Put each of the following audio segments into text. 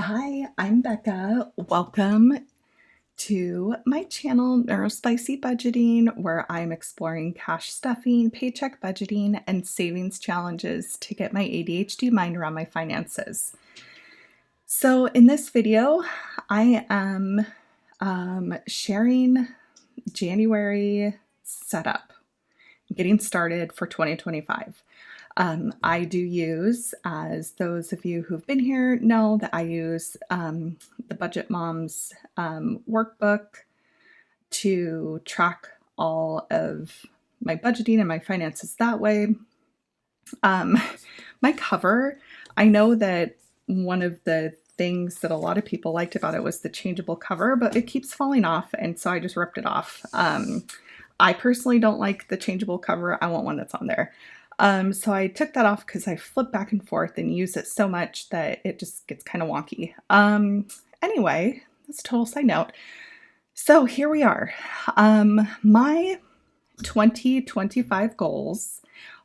Hi, I'm Becca. Welcome to my channel, Neurospicy Budgeting, where I'm exploring cash stuffing, paycheck budgeting, and savings challenges to get my ADHD mind around my finances. So in this video, I am sharing January setup, getting started for 2025. I do use, as those of you who've been here know, that I use the Budget Moms workbook to track all of my budgeting and my finances that way. My cover, I know that one of the things that a lot of people liked about it was the changeable cover, but it keeps falling off, and so I just ripped it off. I personally don't like the changeable cover. I want one that's on there. So I took that off because I flip back and forth and use it so much that it just gets kind of wonky. Anyway, that's a total side note. So here we are. My 2025 goals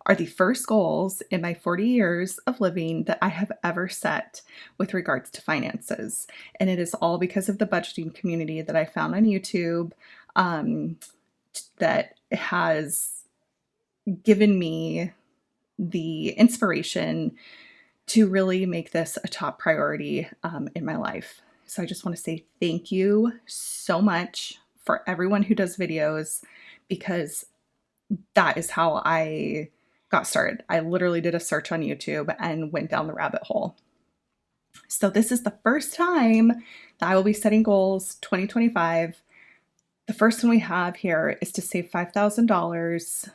are the first goals in my 40 years of living that I have ever set with regards to finances. And it is all because of the budgeting community that I found on YouTube that has given me the inspiration to really make this a top priority in my life. So I just want to say thank you so much for everyone who does videos, because that is how I got started. I literally did a search on YouTube and went down the rabbit hole. So this is the first time that I will be setting goals 2025. The first one we have here is to save $5,000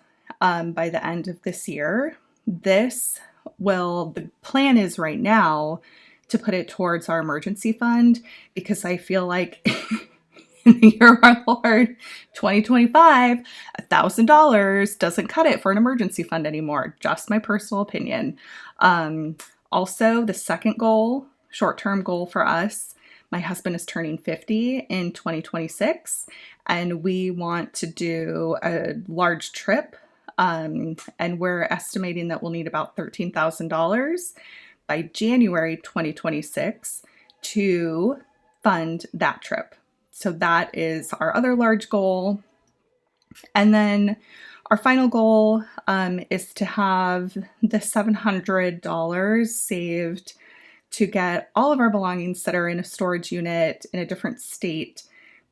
by the end of this year. The plan is right now to put it towards our emergency fund, because I feel like in the year of our Lord, 2025, $1,000 doesn't cut it for an emergency fund anymore. Just my personal opinion. Also, the second goal, short-term goal for us, my husband is turning 50 in 2026, and we want to do a large trip. And we're estimating that we'll need about $13,000 by January 2026 to fund that trip. So that is our other large goal. And then our final goal is to have the $700 saved to get all of our belongings that are in a storage unit in a different state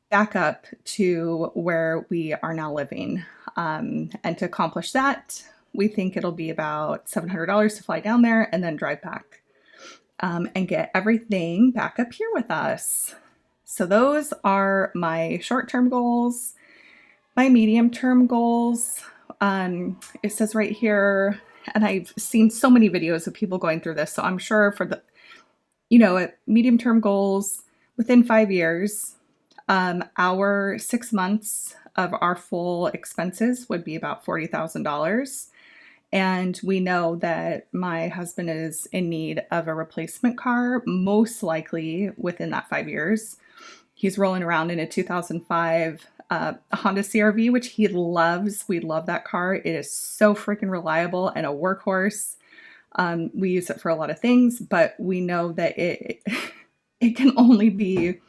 back up to where we are now living. And to accomplish that, we think it'll be about $700 to fly down there and then drive back and get everything back up here with us. So those are my short-term goals. My medium-term goals, it says right here, and I've seen so many videos of people going through this, so I'm sure for the, medium-term goals within 5 years, our 6 months of our full expenses would be about $40,000. And we know that my husband is in need of a replacement car, most likely within that 5 years. He's rolling around in a 2005 Honda CR-V, which he loves. We love that car. It is so freaking reliable and a workhorse. We use it for a lot of things, but we know that it can only be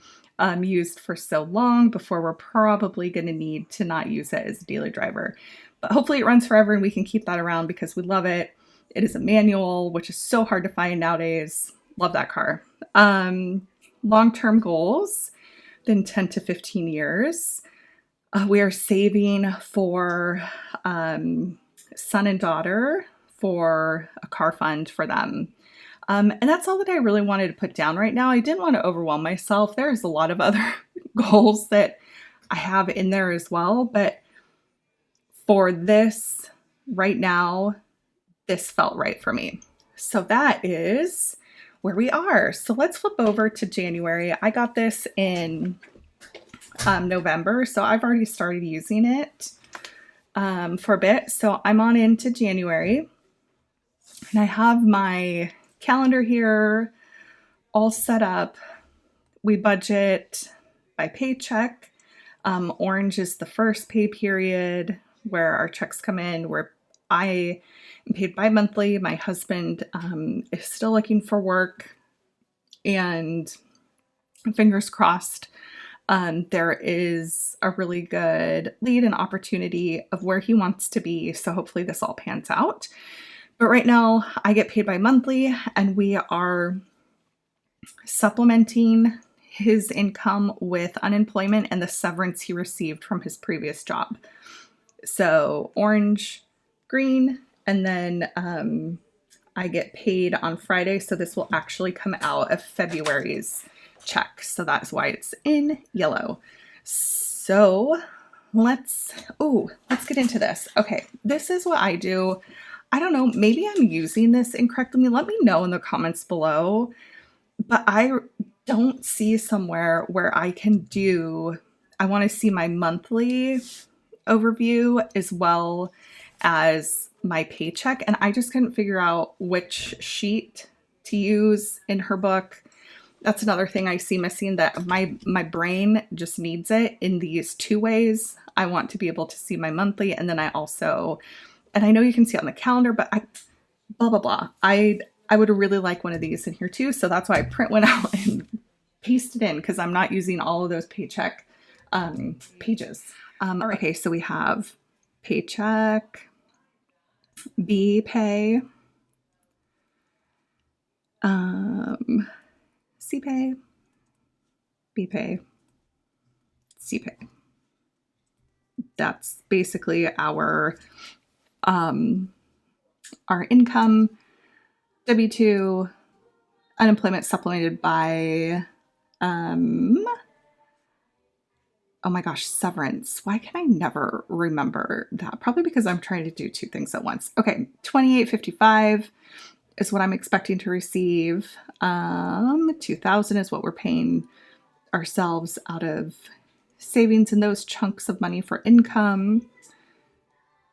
used for so long before we're probably going to need to not use it as a daily driver. But hopefully it runs forever and we can keep that around because we love it. It is a manual, which is so hard to find nowadays. Love that car. Long-term goals, then 10 to 15 years. We are saving for son and daughter for a car fund for them. And that's all that I really wanted to put down right now. I didn't want to overwhelm myself. There's a lot of other goals that I have in there as well. But for this right now, this felt right for me. So that is where we are. So let's flip over to January. I got this in November, so I've already started using it for a bit. So I'm on into January, and I have my calendar here all set up. We budget by paycheck. Orange is the first pay period where our checks come in, where I am paid bi-monthly. My husband is still looking for work. And fingers crossed, there is a really good lead and opportunity of where he wants to be. So hopefully this all pans out. But right now I get paid bi monthly, and we are supplementing his income with unemployment and the severance he received from his previous job. So orange, green, and then I get paid on Friday. So this will actually come out of February's check. So that's why it's in yellow. So let's get into this. Okay, this is what I do. I don't know, maybe I'm using this incorrectly. Let me know in the comments below. But I don't see somewhere where I can I want to see my monthly overview as well as my paycheck. And I just couldn't figure out which sheet to use in her book. That's another thing I see missing, that my brain just needs it in these two ways. I want to be able to see my monthly, and then I know you can see it on the calendar, but blah, blah, blah. I would really like one of these in here too. So that's why I print one out and paste it in, because I'm not using all of those paycheck pages. All right. Okay, so we have paycheck, B pay, C pay, B pay, C pay. That's basically our income, W-2, unemployment supplemented by, oh my gosh, severance. Why can I never remember that? Probably because I'm trying to do two things at once. Okay, $28.55 is what I'm expecting to receive. $2,000 is what we're paying ourselves out of savings in those chunks of money for income.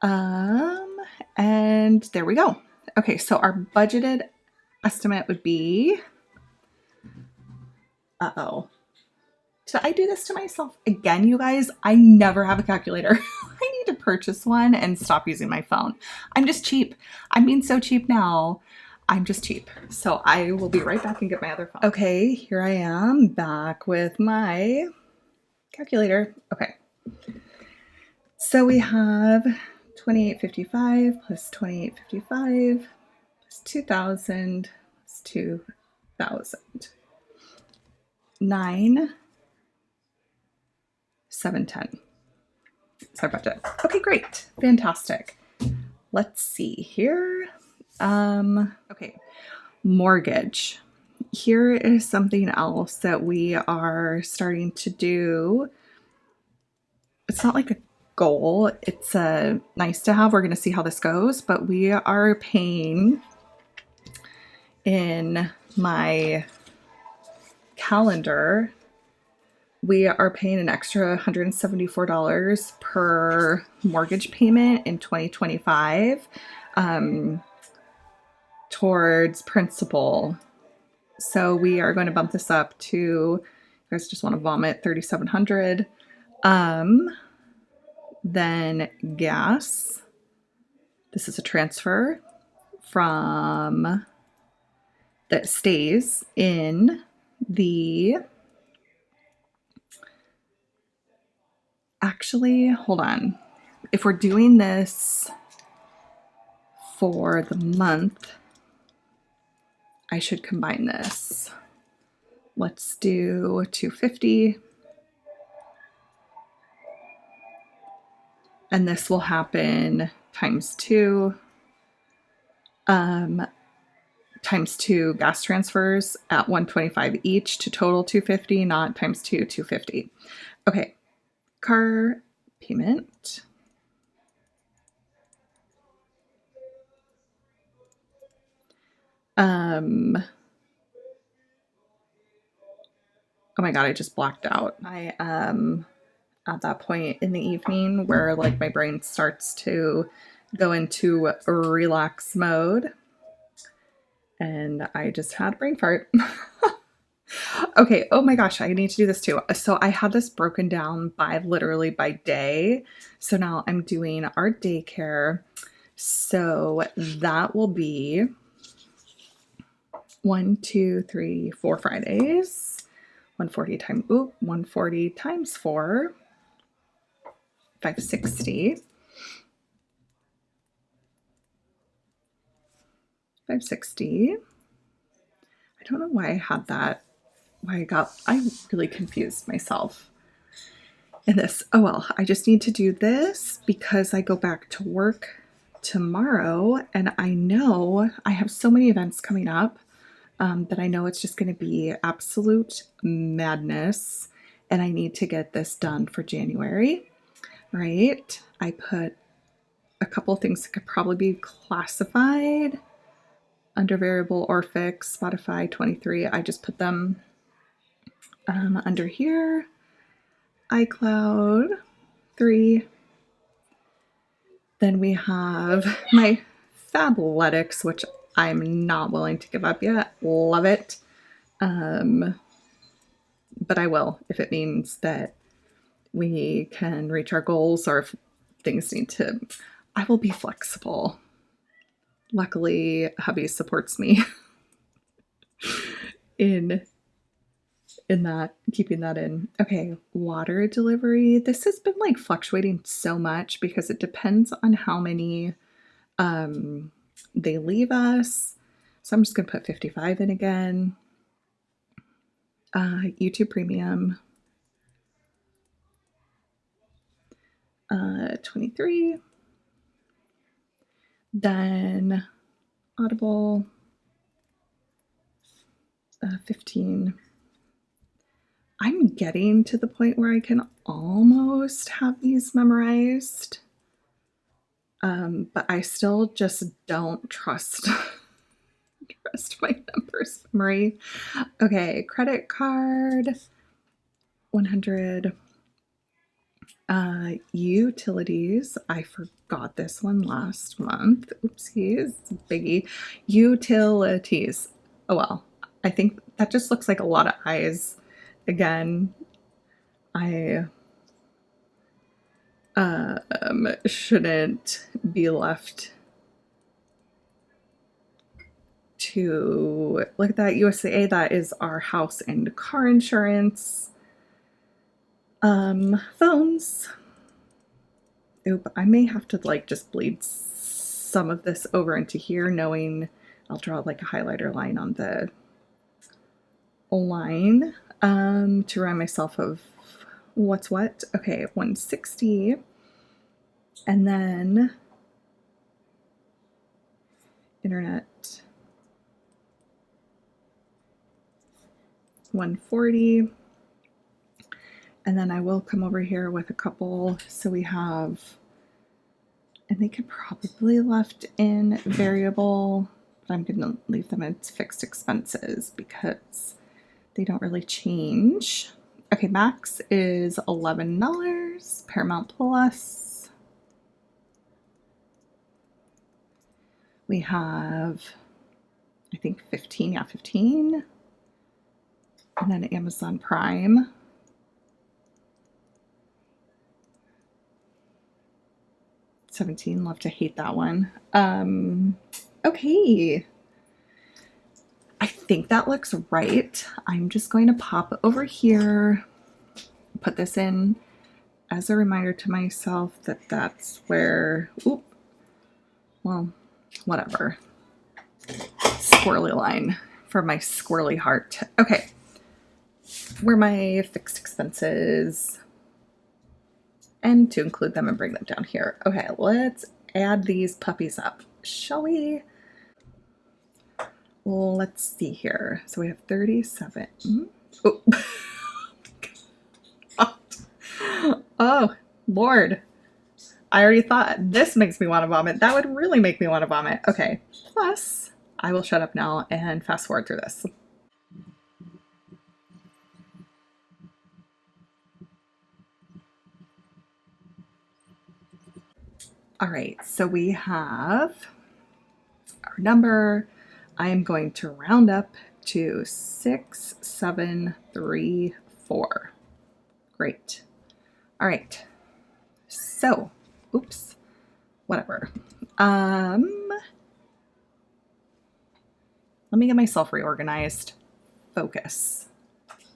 And there we go. Okay, so our budgeted estimate would be, did I do this to myself again, you guys? I never have a calculator. I need to purchase one and stop using my phone. I'm just cheap. I'm being so cheap now. I'm just cheap. So I will be right back and get my other phone. Okay, here I am back with my calculator. Okay. So we have $28.55 plus $28.55 plus $2,000 plus $2,000. $9,710. That's our budget. Okay, great. Fantastic. Let's see here. Okay. Mortgage. Here is something else that we are starting to do. It's not like a goal. It's a nice to have. We're going to see how this goes, but we are paying in my calendar. We are paying an extra $174 per mortgage payment in 2025 towards principal. So we are going to bump this up to, you guys just want to vomit, $3,700. Then gas. This is a transfer from that stays in the, actually, hold on. If we're doing this for the month, I should combine this. Let's do $250. And this will happen times 2. Times 2 gas transfers at $125 each to total $250, not times 2, $250. Okay, car payment. Oh my God, I just blacked out. I at that point in the evening where like my brain starts to go into relax mode, and I just had a brain fart. Okay, oh my gosh, I need to do this too. So I had this broken down by literally by day. So now I'm doing our daycare. So that will be 1, 2, 3, 4 Fridays. 140 times 4, 560. 560. I don't know why I had that. I really confused myself in this. Oh well, I just need to do this because I go back to work tomorrow and I know I have so many events coming up that I know it's just going to be absolute madness and I need to get this done for January, right? I put a couple of things that could probably be classified under variable or fixed. Spotify 23, I just put them under here. iCloud 3. Then we have my Fabletics, which I'm not willing to give up yet. Love it. But I will if it means that we can reach our goals or if things need to. I will be flexible. Luckily, hubby supports me in that, keeping that in. Okay, water delivery. This has been like fluctuating so much because it depends on how many they leave us. So I'm just going to put 55 in again. YouTube Premium. 23. Then Audible. 15. I'm getting to the point where I can almost have these memorized. But I still just don't trust my numbers memory. Okay, credit card, 100. Utilities, I forgot this one last month. Oopsies, biggie. Utilities. Oh well, I think that just looks like a lot of eyes. Again, I shouldn't be left to look at that. USAA, that is our house and car insurance. Phones. Oop, I may have to like just bleed some of this over into here, knowing I'll draw like a highlighter line on the line to remind myself of what's what. Okay, 160. And then internet, 140. And then I will come over here with a couple. So we have, and they could probably left in variable, but I'm going to leave them as fixed expenses because they don't really change. Okay, max is $11. Paramount Plus. We have, I think 15, yeah, 15. And then Amazon Prime. $17, love to hate that one. Okay. I think that looks right. I'm just going to pop over here, put this in as a reminder to myself that that's where, oop, well, whatever. Squirrely line for my squirrely heart. Okay. Where my fixed expenses, and to include them and bring them down here. Okay, let's add these puppies up, shall we? Well, let's see here. So we have 37. Oh, oh Lord. I already thought this makes me want to vomit. That would really make me want to vomit. Okay, plus I will shut up now and fast forward through this. All right, so we have our number. I am going to round up to 6734. Great. All right. So, oops, whatever. Let me get myself reorganized. Focus.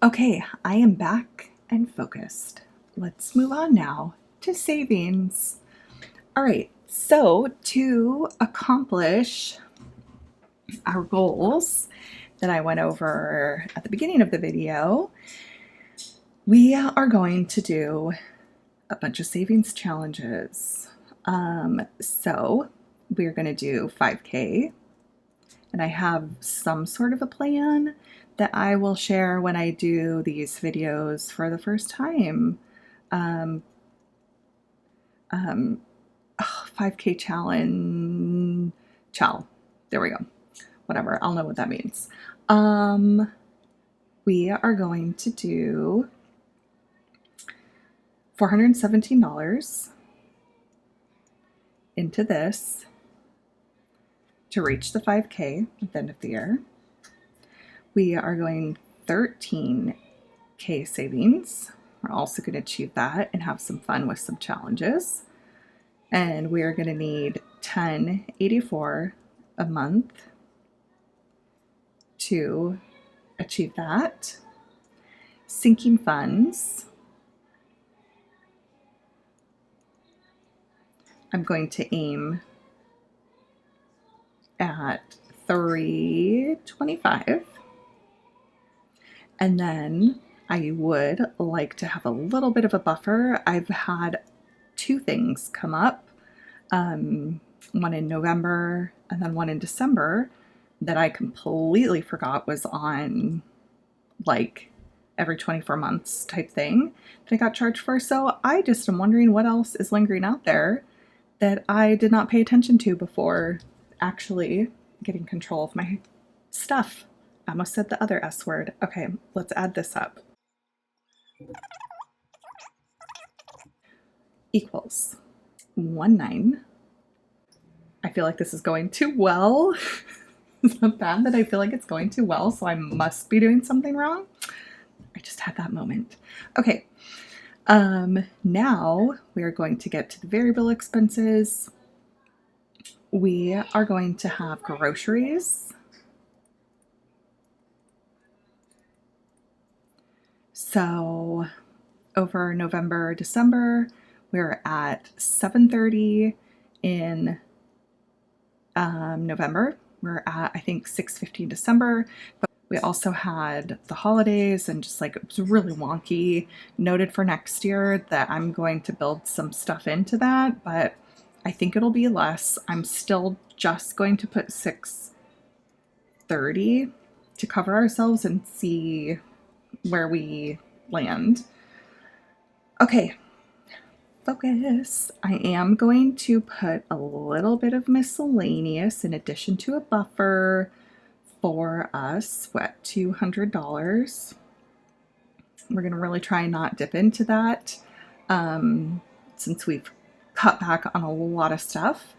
Okay, I am back and focused. Let's move on now to savings. All right, so to accomplish our goals that I went over at the beginning of the video, we are going to do a bunch of savings challenges. So we're going to do 5K, and I have some sort of a plan that I will share when I do these videos for the first time. 5K challenge, there we go. Whatever, I'll know what that means. We are going to do $417 into this to reach the 5K at the end of the year. We are going 13K savings. We're also going to achieve that and have some fun with some challenges. And we are going to need $10.84 a month to achieve that. Sinking funds, I'm going to aim at $325. And then I would like to have a little bit of a buffer. I've had two things come up, one in November and then one in December that I completely forgot was on like every 24 months type thing that I got charged for. So I just am wondering what else is lingering out there that I did not pay attention to before actually getting control of my stuff. I almost said the other S word. Okay, let's add this up. Equals 19. I feel like this is going too well. It's not bad that I feel like it's going too well, so I must be doing something wrong. I just had that moment. Okay, now we are going to get to the variable expenses. We are going to have groceries. So over November, December, we're at $730 in November. We're at, I think, $650 December. But we also had the holidays and just like it was really wonky. Noted for next year that I'm going to build some stuff into that, but I think it'll be less. I'm still just going to put $630 to cover ourselves and see where we land. Okay, focus. I am going to put a little bit of miscellaneous in addition to a buffer for us at $200. We're going to really try and not dip into that since we've cut back on a lot of stuff.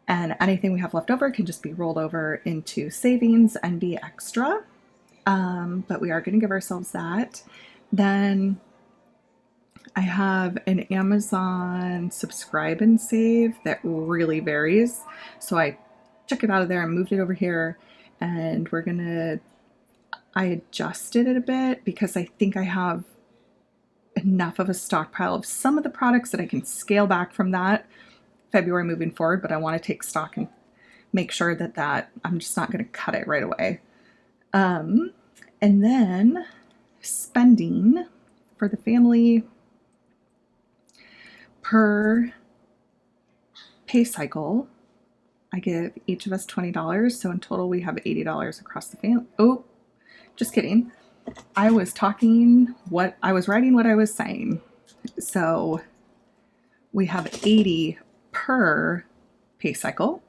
And anything we have left over can just be rolled over into savings and be extra. But we are going to give ourselves that. Then I have an Amazon subscribe and save that really varies. So I took it out of there and moved it over here, and I adjusted it a bit because I think I have enough of a stockpile of some of the products that I can scale back from that February moving forward, but I want to take stock and make sure that I'm just not going to cut it right away. And then spending for the family per pay cycle, I give each of us $20. So in total, we have $80 across the family. Oh, just kidding. I was writing what I was saying. So we have 80 per pay cycle.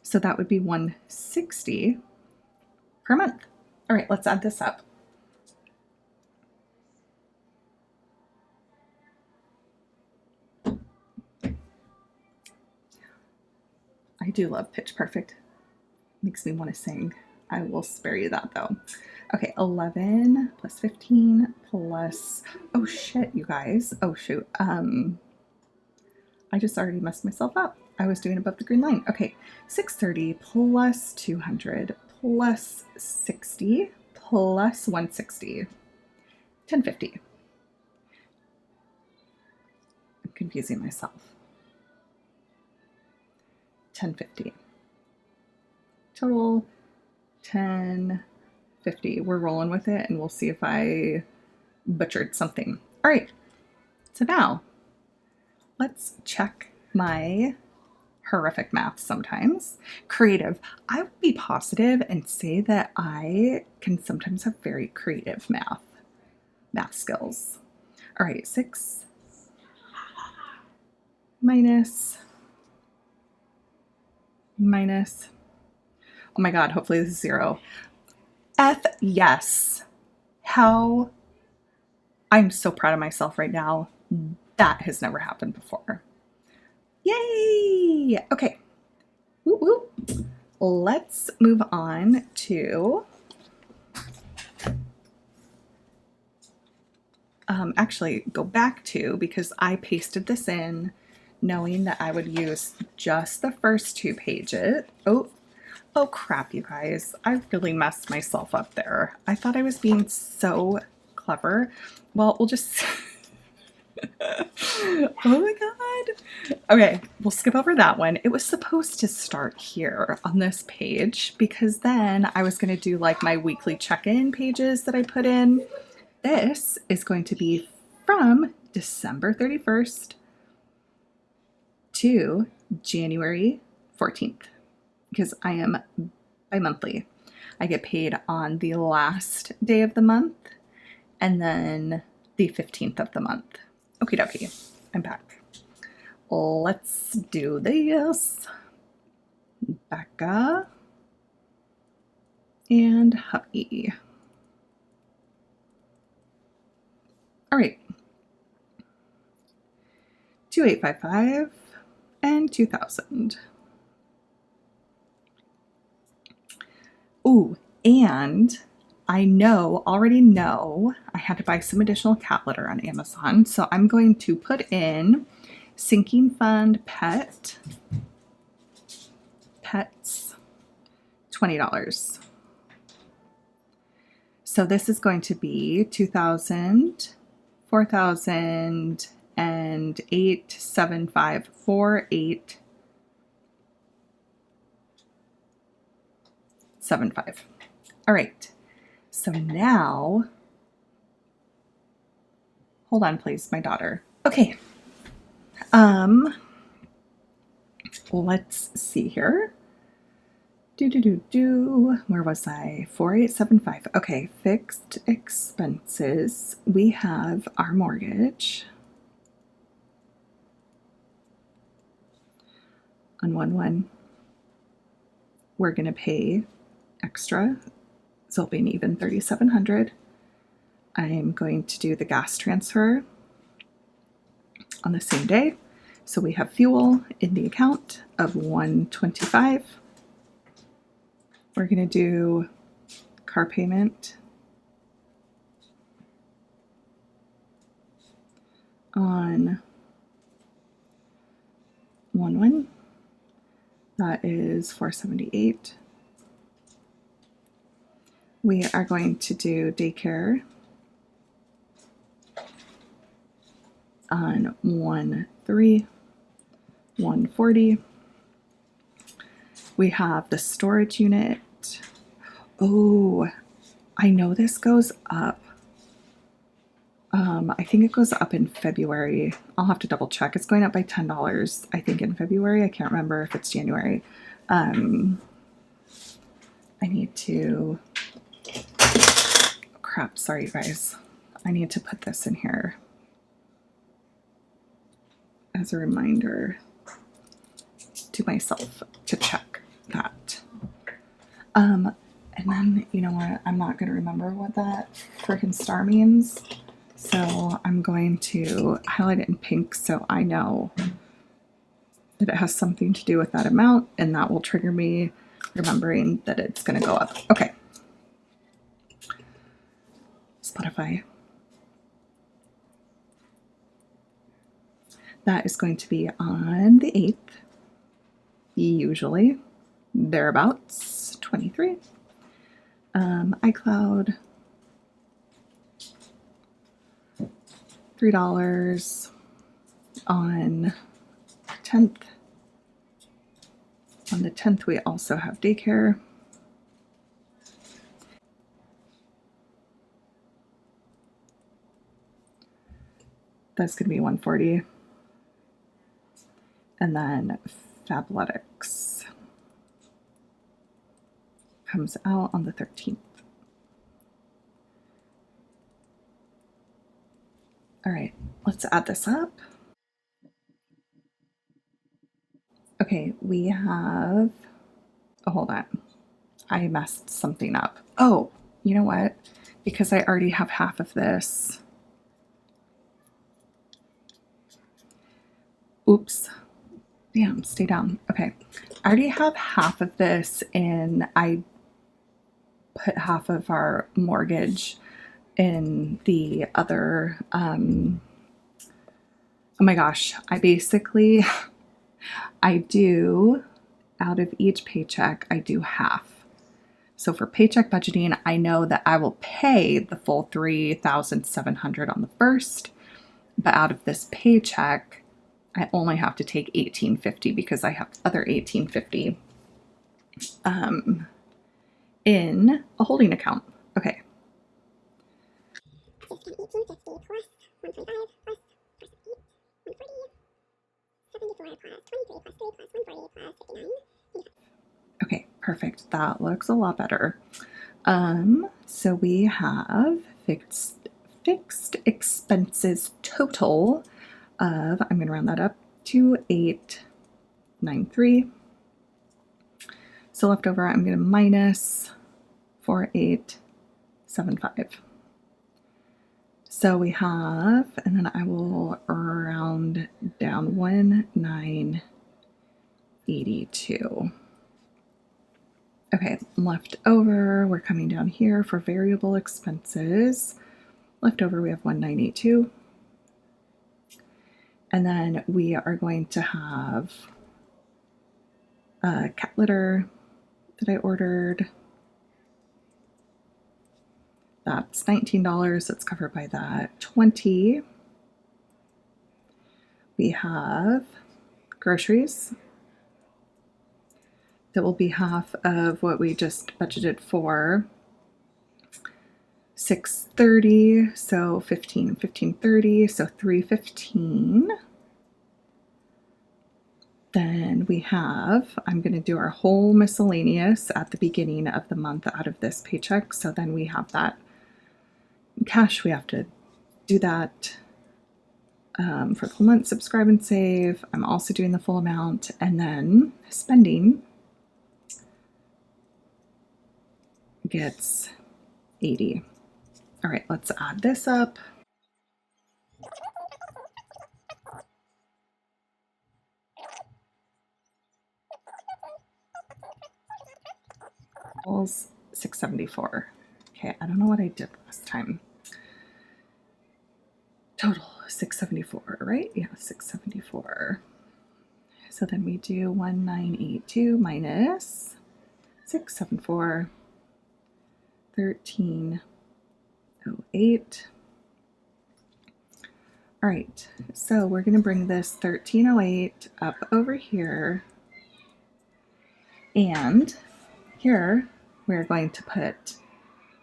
So that would be $160 per month. All right, let's add this up. I do love Pitch Perfect. Makes me want to sing. I will spare you that though. Okay, 11 plus 15 plus, oh shit, you guys. Oh shoot. I just already messed myself up. I was doing above the green line. Okay, 630 plus 200 plus 60 plus 160. 1050. I'm confusing myself. 1050. Total 1050. We're rolling with it and we'll see if I butchered something. All right. So now let's check my horrific math sometimes. Creative. I would be positive and say that I can sometimes have very creative math skills. All right, 6 minus, oh my God, hopefully this is 0. Yes. How, I'm so proud of myself right now. That has never happened before. Yay! Okay. Woo woo. Let's move on to actually go back to, because I pasted this in knowing that I would use just the first 2 pages. Oh crap, you guys. I really messed myself up there. I thought I was being so clever. Well, we'll just oh my God. Okay, we'll skip over that one. It was supposed to start here on this page because then I was going to do like my weekly check-in pages that I put in. This is going to be from December 31st to January 14th because I am bi-monthly. I get paid on the last day of the month and then the 15th of the month. Okie dokie, I'm back. Let's do this. Becca and hubby. All right. 2855 and 2000. Ooh, and I already know I had to buy some additional cat litter on Amazon. So I'm going to put in sinking fund pets, $20. So this is going to be 2,000, 4,000, and 8, 7, 5, 4, 8, 7, 5. All right. So now, hold on, please, my daughter. Okay. Let's see here. Where was I? 4875. Okay, fixed expenses. We have our mortgage on 1/1. We're gonna pay extra, so it'll be an even 3,700. I'm going to do the gas transfer on the same day. So we have fuel in the account of 125. We're going to do car payment on 1/1. That is 478. We are going to do daycare on 1/3, 140. We have the storage unit. Oh, I know this goes up. I think it goes up in February. I'll have to double check. It's going up by $10, I think, in February. I can't remember if it's January. I need to, oh, crap, sorry you guys. I need to put this in here as a reminder to myself to check that. And then, you know what? I'm not going to remember what that freaking star means. So I'm going to highlight it in pink so I know that it has something to do with that amount, and that will trigger me remembering that it's going to go up. Okay. Spotify. That is going to be on the 8th, usually thereabouts, 23. iCloud, $3 on 10th. On the 10th, we also have daycare. That's going to be $140. And then Fabletics comes out on the 13th. All right, let's add this up. Okay, we have, oh, hold on. I messed something up. Oh, you know what? Because I already have half of this. Oops. Damn, stay down. Okay. I already have half of this, and I put half of our mortgage in the other, oh my gosh, I do, out of each paycheck, I do half. So for paycheck budgeting, I know that I will pay the full $3,700 on the first, but out of this paycheck, I only have to take $1,850 because I have other $1,850 in a holding account. Okay. Okay, perfect. That looks a lot better. So we have fixed expenses total of, I'm going to round that up to 893. So left over, I'm going to minus 4875. So we have, and then I will round down 1982. Okay, left over, we're coming down here for variable expenses. Left over, we have 1982. And then we are going to have cat litter that I ordered. That's $19. That's covered by that. 20. We have groceries. That will be half of what we just budgeted for. 630, so 1530, so 315. Then we have, I'm going to do our whole miscellaneous at the beginning of the month out of this paycheck. So then we have that cash. We have to do that for the whole month. Subscribe and save. I'm also doing the full amount. And then spending gets 80. All right, let's add this up. Equals 674. Okay, I don't know what I did last time. Total 674, right? Yeah, 674. So then we do 1982 minus 674, 1308. All right, so we're going to bring this 1308 up over here. And here we're going to put,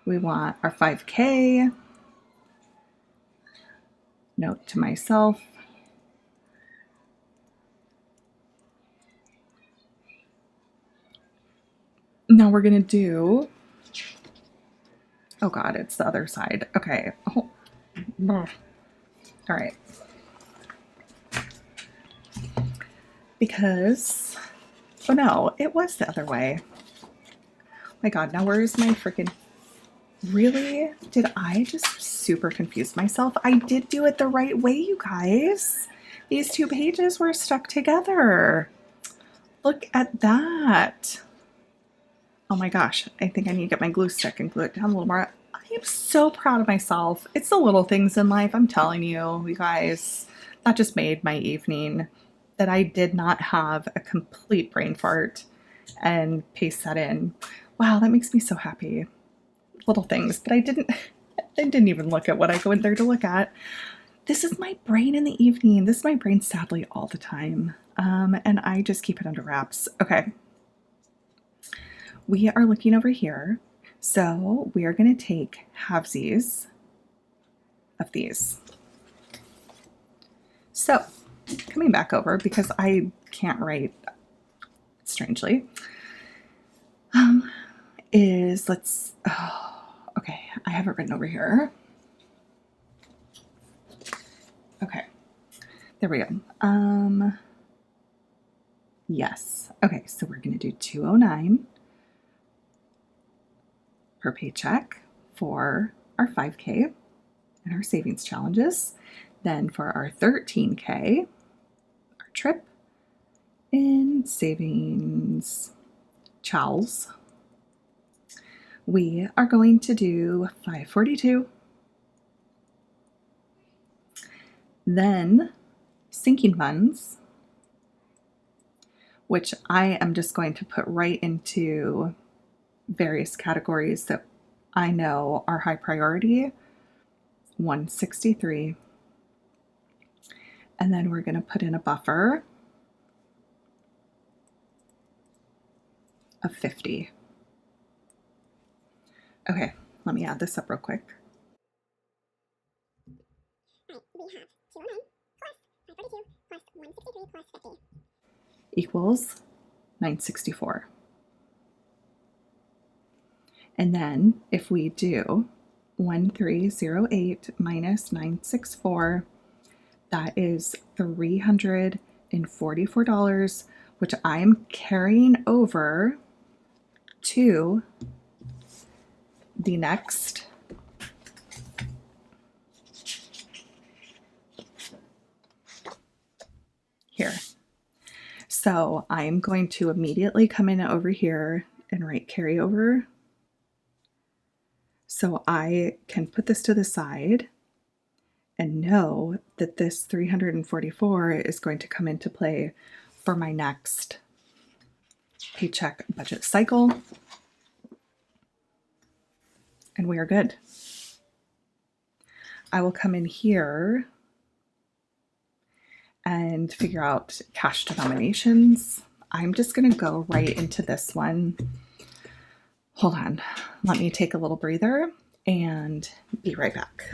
we want our 5K. Note to myself. Now we're going to do, oh God, it's the other side. Okay. Oh. All right. Because, oh no, it was the other way. Oh my God, now where is my freaking, really? Did I just super confuse myself? I did do it the right way, you guys. These two pages were stuck together. Look at that. Oh my gosh, I think I need to get my glue stick and glue it down a little more. I am so proud of myself. It's the little things in life, I'm telling you, you guys. That just made my evening, that I did not have a complete brain fart and paste that in. Wow, that makes me so happy. little things, but I didn't even look at what I go in there to look at. This is my brain in the evening. This is my brain sadly all the time. And I just keep it under wraps. Okay. We are looking over here. So we are going to take halvesies of these. So coming back over, because I can't write strangely, okay, I have it written over here. Okay, there we go. Yes. Okay, so we're going to do 209 per paycheck for our 5K and our savings challenges. Then for our 13K, our trip and savings chals, we are going to do 542. Then sinking funds, which I am just going to put right into various categories that I know are high priority, 163. And then we're going to put in a buffer of 50. Okay, let me add this up real quick. We have 209 plus 542 plus 163 plus 50 equals 964. And then if we do 1308 minus 964, that is $344, which I am carrying over to the next here. So I'm going to immediately come in over here and write carryover. So I can put this to the side and know that this 344 is going to come into play for my next paycheck budget cycle. And we are good. I will come in here and figure out cash denominations. I'm just going to go right into this one. Hold on. Let me take a little breather and be right back.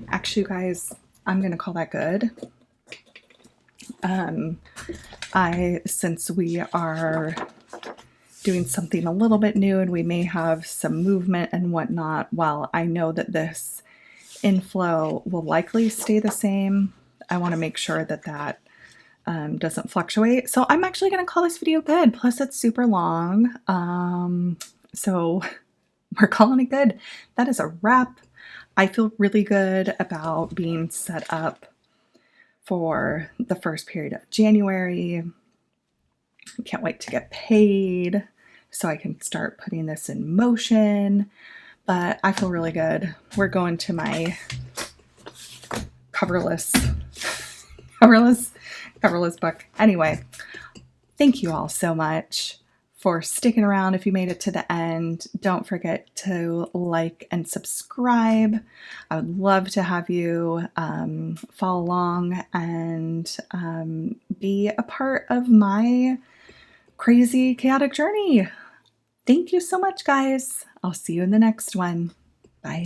Actually, guys, I'm going to call that good. Since we are doing something a little bit new and we may have some movement and whatnot, while I know that this inflow will likely stay the same, I want to make sure that that doesn't fluctuate. So I'm actually going to call this video good. Plus it's super long. So we're calling it good. That is a wrap. I feel really good about being set up for the first period of January. Can't wait to get paid so I can start putting this in motion. But I feel really good. We're going to my coverless book. Anyway, thank you all so much for sticking around. If you made it to the end, don't forget to like and subscribe. I would love to have you follow along and be a part of my crazy, chaotic journey. Thank you so much, guys. I'll see you in the next one. Bye.